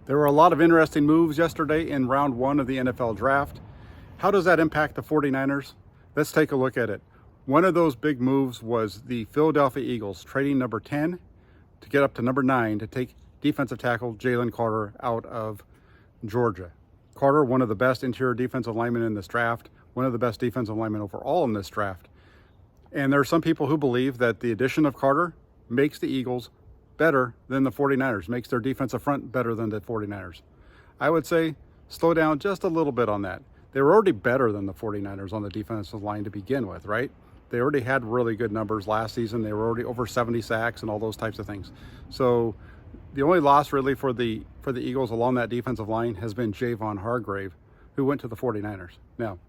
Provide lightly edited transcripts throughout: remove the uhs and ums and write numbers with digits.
There were a lot of interesting moves yesterday in round one of the NFL draft. How does that impact the 49ers? Let's take a look at it. One of those big moves was the Philadelphia Eagles trading number 10 to get up to number 9 to take defensive tackle Jalen Carter out of Georgia. Carter, one of the best interior defensive linemen in this draft, one of the best defensive linemen overall in this draft. And there are some people who believe that the addition of Carter makes the Eagles better than the 49ers, makes their defensive front better than the 49ers. I would say slow down just a little bit on that. They were already better than the 49ers on the defensive line to begin with, right? They already had really good numbers last season. They were already over 70 sacks and all those types of things. So the only loss really for the Eagles along that defensive line has been Jayvon Hargrave, who went to the 49ers. Now,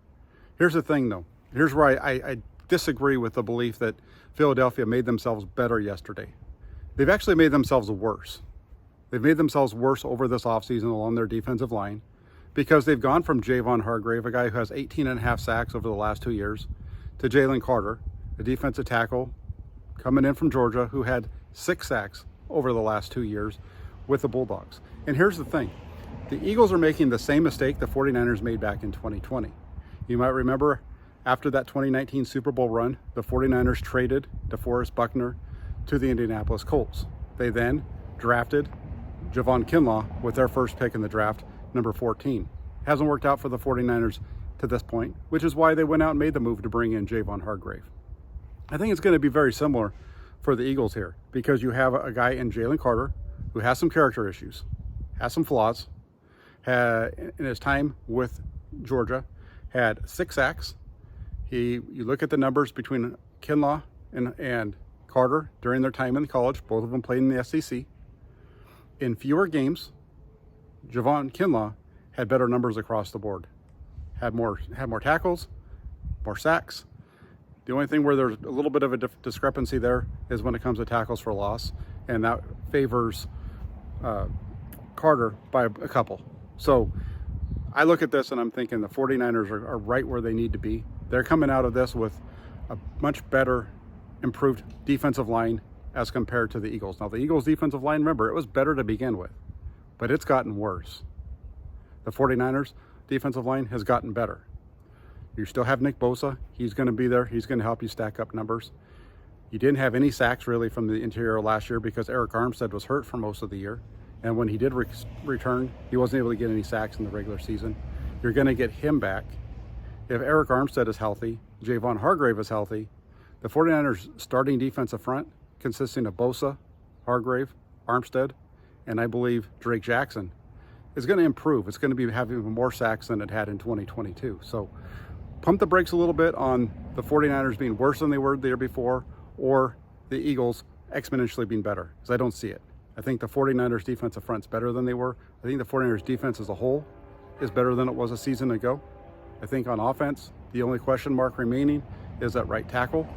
here's the thing though. Here's where I disagree with the belief that Philadelphia made themselves better yesterday. They've actually made themselves worse. They've made themselves worse over this offseason along their defensive line because they've gone from Jayvon Hargrave, a guy who has 18.5 sacks over the last 2 years, to Jalen Carter, a defensive tackle coming in from Georgia who had 6 sacks over the last 2 years with the Bulldogs. And here's the thing. The Eagles are making the same mistake the 49ers made back in 2020. You might remember after that 2019 Super Bowl run, the 49ers traded DeForest Buckner to the Indianapolis Colts. They then drafted Jayvon Kinlaw with their first pick in the draft, number 14. Hasn't worked out for the 49ers to this point, which is why they went out and made the move to bring in Jayvon Hargrave. I think it's going to be very similar for the Eagles here because you have a guy in Jalen Carter who has some character issues, has some flaws, in his time with Georgia, had 6 sacks. You look at the numbers between Kinlaw and Carter during their time in college. Both of them played in the SEC. In fewer games, Jayvon Kinlaw had better numbers across the board. Had more tackles, more sacks. The only thing where there's a little bit of a discrepancy there is when it comes to tackles for loss, and that favors Carter by a couple. So I look at this and I'm thinking the 49ers are right where they need to be. They're coming out of this with a much better improved defensive line as compared to the Eagles. Now the Eagles defensive line, remember, it was better to begin with, but it's gotten worse. The 49ers defensive line has gotten better. You still have Nick Bosa. He's going to be there. He's going to help you stack up numbers. You didn't have any sacks really from the interior last year because Eric Armstead was hurt for most of the year. And when he did return, he wasn't able to get any sacks in the regular season. You're going to get him back. If Eric Armstead is healthy, Jayvon Hargrave is healthy, the 49ers starting defensive front consisting of Bosa, Hargrave, Armstead, and I believe Drake Jackson is going to improve. It's going to be having more sacks than it had in 2022. So pump the brakes a little bit on the 49ers being worse than they were the year before or the Eagles exponentially being better, because I don't see it. I think the 49ers defensive front's better than they were. I think the 49ers defense as a whole is better than it was a season ago. I think on offense, the only question mark remaining is at right tackle.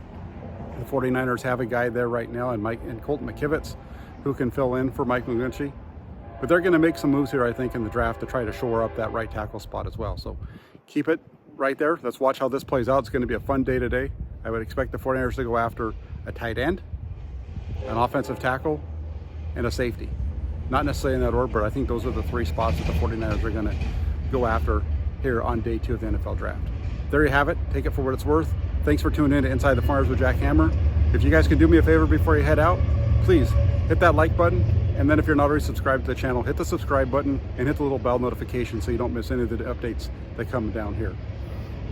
The 49ers have a guy there right now and Colton McKivitz who can fill in for Mike McGlinchey. But they're going to make some moves here, I think, in the draft to try to shore up that right tackle spot as well. So keep it right there. Let's watch how this plays out. It's going to be a fun day today. I would expect the 49ers to go after a tight end, an offensive tackle, and a safety. Not necessarily in that order, but I think those are the 3 spots that the 49ers are going to go after here on day 2 of the NFL draft. There you have it. Take it for what it's worth. Thanks for tuning in to Inside the Farmers with Jack Hammer. If you guys can do me a favor before you head out, please hit that like button. And then if you're not already subscribed to the channel, hit the subscribe button and hit the little bell notification so you don't miss any of the updates that come down here.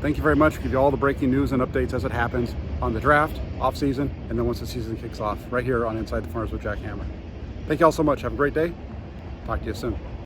Thank you very much. We'll give you all the breaking news and updates as it happens on the draft, off season, and then once the season kicks off right here on Inside the Farmers with Jack Hammer. Thank you all so much. Have a great day. Talk to you soon.